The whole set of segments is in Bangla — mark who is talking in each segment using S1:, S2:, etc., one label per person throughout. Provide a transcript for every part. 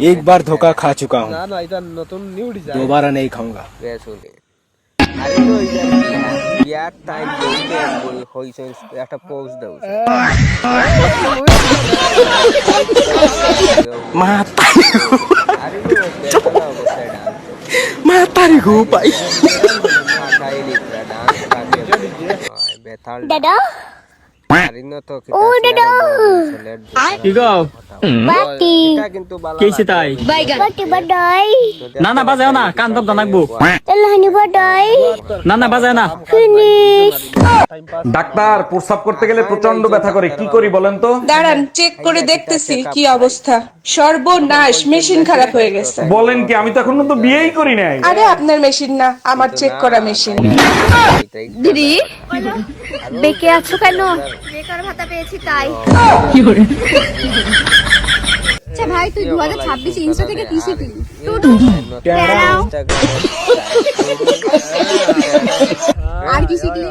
S1: एक बार धोखा खा चुका हूँ, दोबारा नहीं खाऊंगा।
S2: দাদা ও দাদা বাটি
S3: কেছে তাই
S2: বাটি বাডাই
S3: না না বাজাও না কান দব দানাকবো
S2: লাহানি বাডাই
S3: না না বাজাও না
S2: ফিনিশ।
S4: ডাক্তার, প্রস্রাব করতে গেলে প্রচন্ড ব্যথা করে, কি করি বলেন তো?
S5: দাঁড়ান, চেক করে দেখতেছি কি অবস্থা। সর্বনাশ, মেশিন খারাপ হয়ে গেছে।
S4: বলেন কি? আমি তো এখনো তো বিয়েই করি নাই।
S5: আরে আপনার মেশিন না, আমার চেক করা মেশিন।
S2: দিদি বেঁকে আছো কেন? বেকার ভাতা পেয়েছি তাই। আচ্ছা ভাই, তুই 2026 ইনস্টা থেকে কি শিখলি? আর কি শিখলি?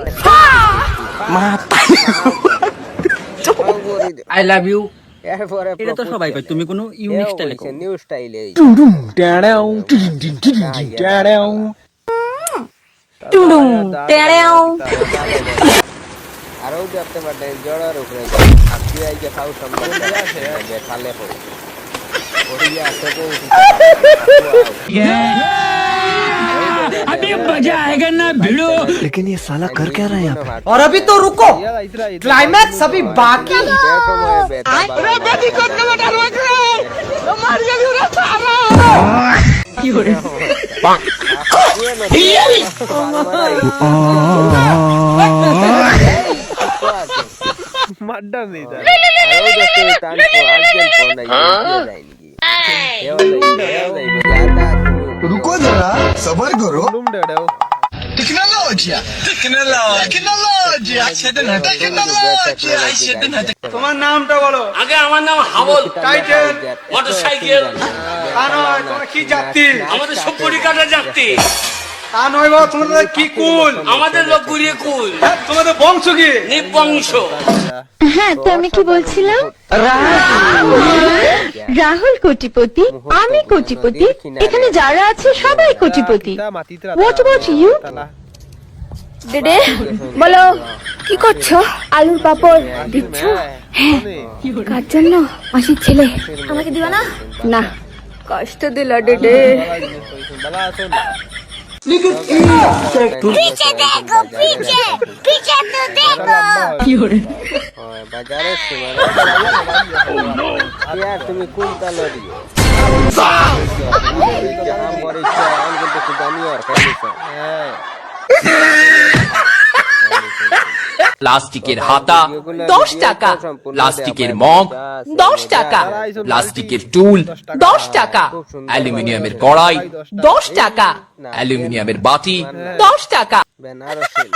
S3: I love you. এটা তো সবাই কয়, তুমি কোনো ইউনিক স্টাইলে কও।
S1: নিউ স্টাইলে আরো দেখতে পারে জড়ার উপরে আপনি আইকে খাও সম্মান আছে বেতালে পড়ে ওড়িয়া আছে তো
S3: अभी मजा आएगा ना भिड़ो।
S6: लेकिन ये साला कर क्या रहा है यहाँ पे?
S7: और अभी तो रुको, क्लाइमैक्स अभी बाकी।
S8: रुको जरा, सबर करो। टेक्नोलॉजी
S7: তোমার নামটা বলো।
S3: আগে আমার নাম হাবল,
S7: টাইটেল,
S3: মোটরসাইকেল।
S7: তোমরা কি জাতি?
S3: আমাদের সবকটি কাটা যাত্রী।
S7: তা নয় বাবা, তোমাদের কি কুল?
S3: আমাদের লোক গুড়িয়ে কুল।
S7: তোমাদের বংশ কি?
S3: নিবংশ।
S2: হ্যাঁ, তো আমি কি বলছিলাম? রাহুল কোটিপতি, আমি কোটিপতি, এখানে যারা আছে সবাই কোটিপতি। What about you? ডেডে বলো, কি করছো? আলুর পাপড় দিচ্ছ? হ্যাঁ। কার জন্য? মাসির ছেলে। আমাকে দিবা না? না, কষ্ট দিল ডেডে। पीछे देखो, पीछे पीछे तो देखो।
S1: বাজারে यार তুমি কোন কালো দিও আমার ইচ্ছা আমি কিন্তু জানি আর খাইছো
S9: প্লাস্টিকের হাতা 10 টাকা, প্লাস্টিকের মগ 10 টাকা, প্লাস্টিকের টুল 10 টাকা, অ্যালুমিনিয়ামের কড়াই 10 টাকা, অ্যালুমিনিয়ামের বাটি 10 টাকা।
S1: বেনারসি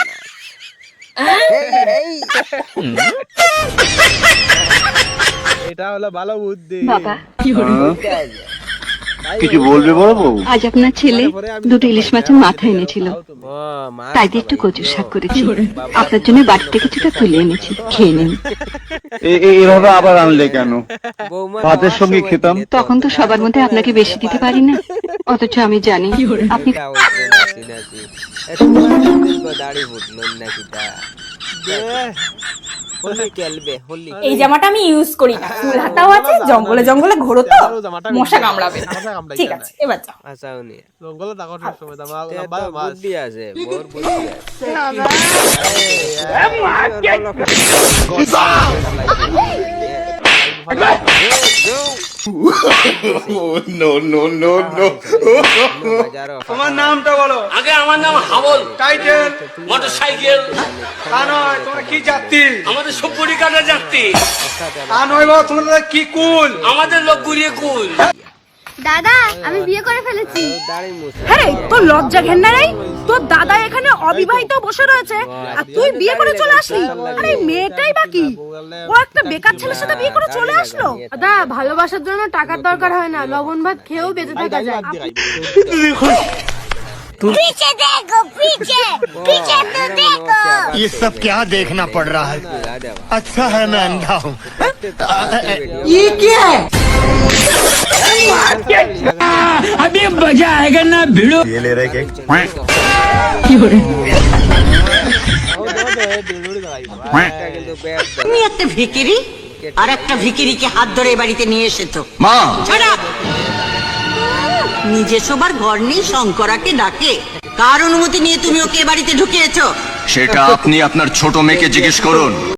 S1: এটা হলো ভালো বুদ্ধি।
S10: বাবা
S8: কিছু বলবে বড় বউ?
S10: আজ আপনার ছেলে দুটো ইলিশ মাছের মাথা এনেছিল, তাই দিয়ে একটু কচুর শাক করেছি। আপনার জন্য বাড়ি থেকে কিছুটা তুলে এনেছি, খেয়ে নিন।
S8: এভাবে আবার আনলে কেন? ভাতের সঙ্গে খেতাম।
S10: তখন তো সবার মধ্যে আপনাকে বেশি দিতে পারি না, অথচ আমি জানি আপনি
S1: দাড়ি ফুটলো নাকি তা
S11: এই জামাটা আমি ইউজ করি না, ফুল হাতাও আছে, জঙ্গলে জঙ্গলে ঘোরো তো মশা কামড়াবে না। ঠিক আছে, এবার যাও।
S1: আচ্ছা উনি জঙ্গলে থাকার সময় লম্বা বুদ্ধি আছে, বড় বুদ্ধি আছে। তোমার নামটা বলো।
S3: আগে আমার নাম হাবল।
S1: Title
S3: motorcycle.
S1: তা নয়, তোমরা কি জাতি?
S3: আমাদের সপুরি কাটা যাত্রী।
S1: তা নয় বাবা, তোমরা কি কুল?
S3: আমাদের লোক গুড়িয়ে কুল।
S2: দাদা আমি বিয়ে করে ফেলেছি।
S11: হ্যাঁ তোর লজ্জা ঘেন্না নেই? তোর দাদা এখানে অবিবাহিত বসে রয়েছে আর তুই বিয়ে করে চলে আসলি। আরে মেয়েটাই বাকি, ও একটা বেকার ছেলের সাথে বিয়ে করে চলে আসলো।
S2: দাদা ভালোবাসার জন্য টাকার দরকার হয় না, লবণ ভাত খেয়েও বেঁচে থাকা যায়।
S10: पीछे देखो पीछे पीछे तो देखो
S6: ये सब क्या देखना पड़ रहा है अच्छा है मैं अंधा हूँ
S7: ये क्या है?
S3: अभी मजा आएगा ना भिड़ो।
S6: ये ले रहे केक
S7: তুমি একটা ভিকিরি আর একটা ভিকিরিকে হাত ধরে বাড়িতে নিয়ে এসেছো।
S6: মা
S7: নিজে সবার ঘর নেই, শঙ্করাকে ডাকে। কার অনুমতি নিয়ে তুমি ওকে বাড়িতে ঢুকিয়েছো?
S6: সেটা আপনি আপনার ছোট মেয়েকে জিজ্ঞেস করুন।